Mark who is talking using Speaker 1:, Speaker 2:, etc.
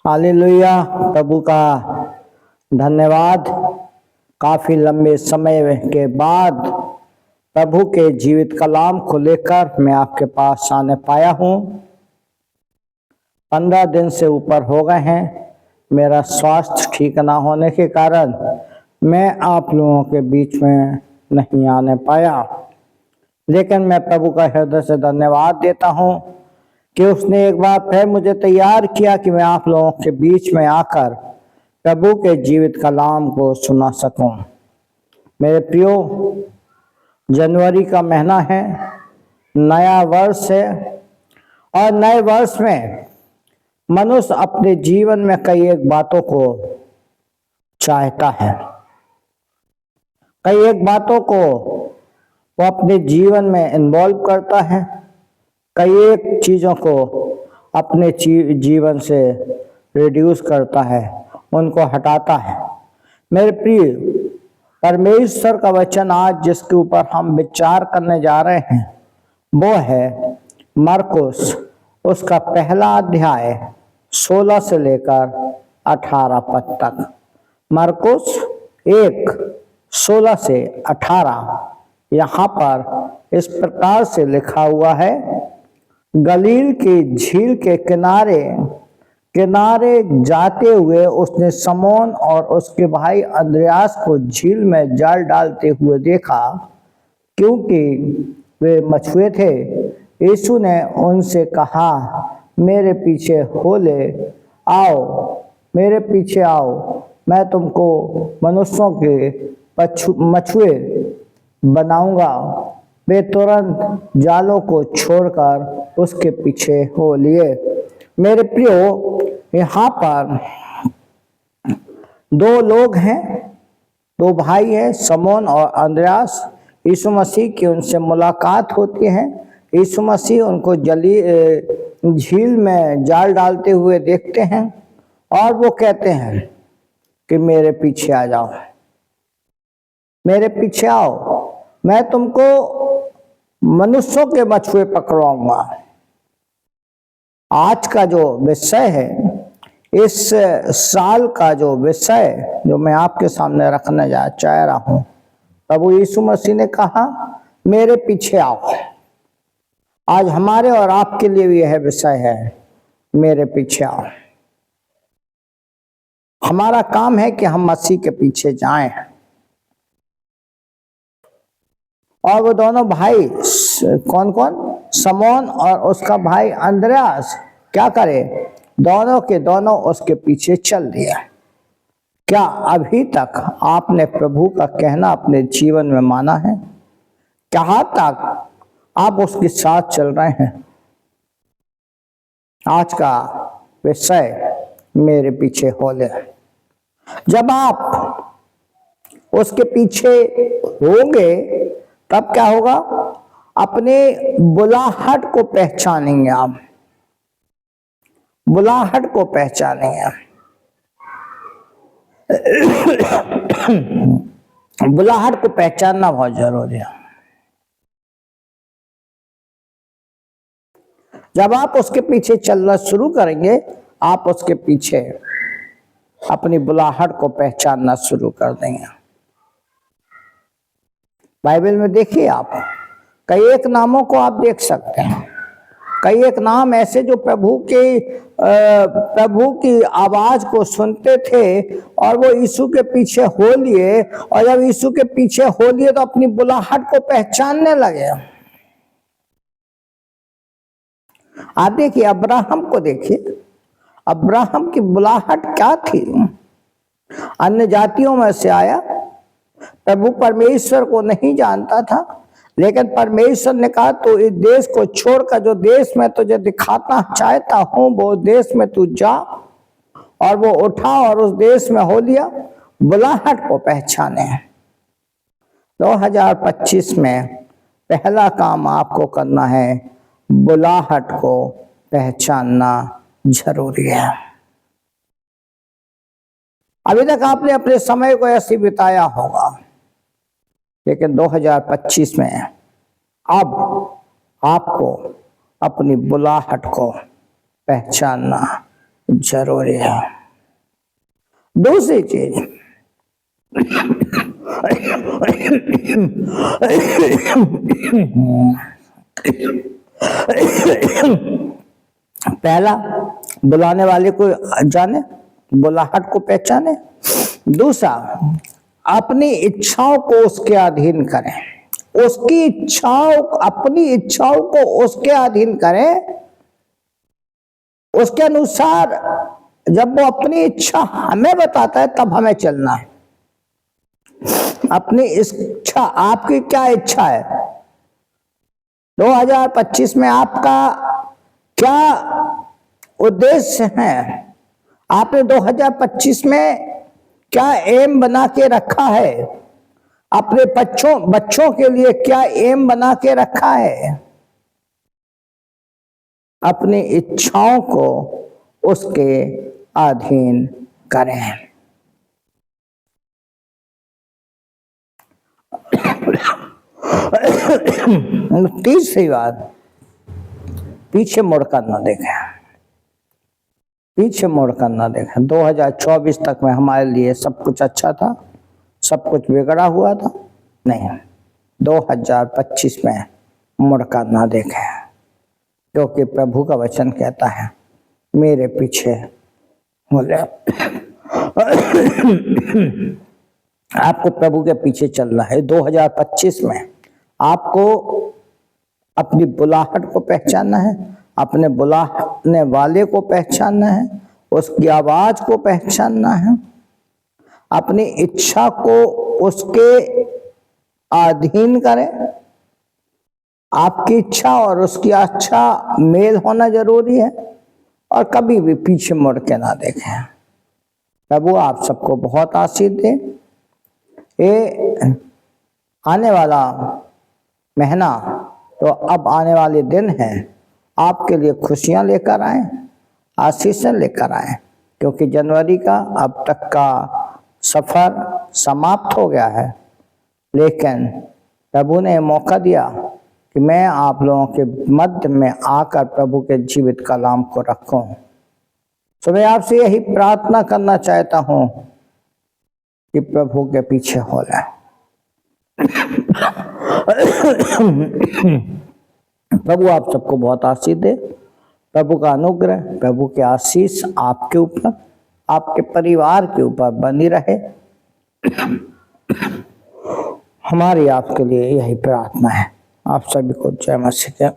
Speaker 1: Hallelujah. प्रभु का धन्यवाद। काफी लंबे समय के बाद प्रभु के जीवित कलाम को लेकर मैं आपके पास आने पाया हूँ। 15 दिन से ऊपर हो गए हैं। मेरा स्वास्थ्य ठीक ना होने के कारण मैं आप लोगों के बीच में नहीं आने पाया, लेकिन मैं प्रभु का हृदय से धन्यवाद देता हूँ कि उसने एक बार फिर मुझे तैयार किया कि मैं आप लोगों के बीच में आकर प्रभु के जीवित कलाम को सुना सकूं। मेरे प्रियो, जनवरी का महीना है, नया वर्ष है, और नए वर्ष में मनुष्य अपने जीवन में कई एक बातों को चाहता है। कई एक बातों को वो अपने जीवन में इन्वॉल्व करता है, कई एक चीज़ों को अपने जीवन से रिड्यूस करता है, उनको हटाता है। मेरे प्रिय, परमेश्वर का वचन आज जिसके ऊपर हम विचार करने जा रहे हैं वो है मरकुस, उसका पहला अध्याय 16 से लेकर 18 पद तक। मरकुस 1:16 से 18 यहाँ पर इस प्रकार से लिखा हुआ है। गलील की झील के किनारे किनारे जाते हुए उसने समौन और उसके भाई अंद्रयास को झील में जाल डालते हुए देखा, क्योंकि वे मछुए थे। यीशु ने उनसे कहा, मेरे पीछे हो ले आओ, मेरे पीछे आओ, मैं तुमको मनुष्यों के मछुए बनाऊंगा। वे तुरंत जालों को छोड़कर उसके पीछे हो लिए। मेरे प्रियो, यहाँ पर दो लोग हैं, दो भाई हैं, समौन और अंद्रयास। यीशु मसीह की उनसे मुलाकात होती है। यीशु मसीह उनको झील में जाल डालते हुए देखते हैं और वो कहते हैं कि मेरे पीछे आ जाओ, मेरे पीछे आओ, मैं तुमको मनुष्यों के मछुए पकड़वाऊंगा। आज का जो विषय है, इस साल का जो विषय जो मैं आपके सामने रखने चाह रहा हूं, प्रभु यीशु मसीह ने कहा मेरे पीछे आओ। आज हमारे और आपके लिए भी यह विषय है, मेरे पीछे आओ। हमारा काम है कि हम मसीह के पीछे जाएं। और वो दोनों भाई कौन कौन? समौन और उसका भाई अंद्रयास क्या करे? दोनों के दोनों उसके पीछे चल दिया। क्या अभी तक आपने प्रभु का कहना अपने जीवन में माना है? कहाँ तक आप उसके साथ चल रहे हैं? आज का विषय मेरे पीछे हो ले। जब आप उसके पीछे होंगे तब क्या होगा? अपने बुलाहट को पहचानेंगे आप, बुलाहट को पहचानेंगे। बुलाहट को पहचानना बहुत जरूरी है। जब आप उसके पीछे चलना शुरू करेंगे, आप उसके पीछे अपनी बुलाहट को पहचानना शुरू कर देंगे। बाइबल में देखिए, आप कई एक नामों को आप देख सकते हैं। कई एक नाम ऐसे जो प्रभु की आवाज को सुनते थे और वो यीशु के पीछे हो लिए, और जब यीशु के पीछे हो लिए तो अपनी बुलाहट को पहचानने लगे। आप देखिए, अब्राहम को देखिए, अब्राहम की बुलाहट क्या थी? अन्य जातियों में से आया, प्रभु परमेश्वर को नहीं जानता था, लेकिन परमेश्वर ने कहा तू इस देश को छोड़कर जो देश में तुझे दिखाना चाहता हूं वो देश में तू जा। और वो उठा और उस देश में हो लिया। बुलाहट को पहचाने। 2025 में पहला काम आपको करना है, बुलाहट को पहचानना जरूरी है। अभी तक आपने अपने समय को ऐसे बिताया होगा, लेकिन 2025 में अब आपको अपनी बुलाहट को पहचानना जरूरी है। दूसरी चीज, पहला, बुलाने वाले को जाने, बुलाहट को पहचाने। दूसरा, अपनी इच्छाओं को उसके अधीन करें, उसकी इच्छाओं, अपनी इच्छाओं को उसके अधीन करें, उसके अनुसार। जब वो अपनी इच्छा हमें बताता है तब हमें चलना है। अपनी इच्छा, आपकी क्या इच्छा है 2025 में, आपका क्या उद्देश्य है, आपने 2025 में क्या एम बना के रखा है, अपने बच्चों के लिए क्या एम बना के रखा है। अपनी इच्छाओं को उसके अधीन करें। तीसरी बात, पीछे मुड़कर न देखें, पीछे मुड़कर न देखें। 2024 तक में हमारे लिए सब कुछ अच्छा था, सब कुछ बिगड़ा हुआ था, नहीं, 2025 में मुड़कर न देखें, क्योंकि प्रभु का वचन कहता है मेरे पीछे बोले। आपको प्रभु के पीछे चलना है 2025 में। आपको अपनी बुलाहट को पहचानना है, अपने बुलाने वाले को पहचानना है, उसकी आवाज को पहचानना है, अपनी इच्छा को उसके अधीन करें। आपकी इच्छा और उसकी इच्छा मेल होना जरूरी है, और कभी भी पीछे मुड़ के ना देखें। प्रभु आप सबको बहुत आशीष दे। ये आने वाला महीना, तो अब आने वाले दिन हैं, आपके लिए खुशियां लेकर आए, आशीषें लेकर आए, क्योंकि जनवरी का अब तक का सफर समाप्त हो गया है। लेकिन प्रभु ने मौका दिया कि मैं आप लोगों के मध्य में आकर प्रभु के जीवित कलाम को रखूं। तो मैं आपसे यही प्रार्थना करना चाहता हूं कि प्रभु के पीछे हो जाए। प्रभु आप सबको बहुत आशीष दे। प्रभु का अनुग्रह, प्रभु के आशीष आपके ऊपर, आपके परिवार के ऊपर बनी रहे। हमारी आपके लिए यही प्रार्थना है। आप सभी को जय मसीह।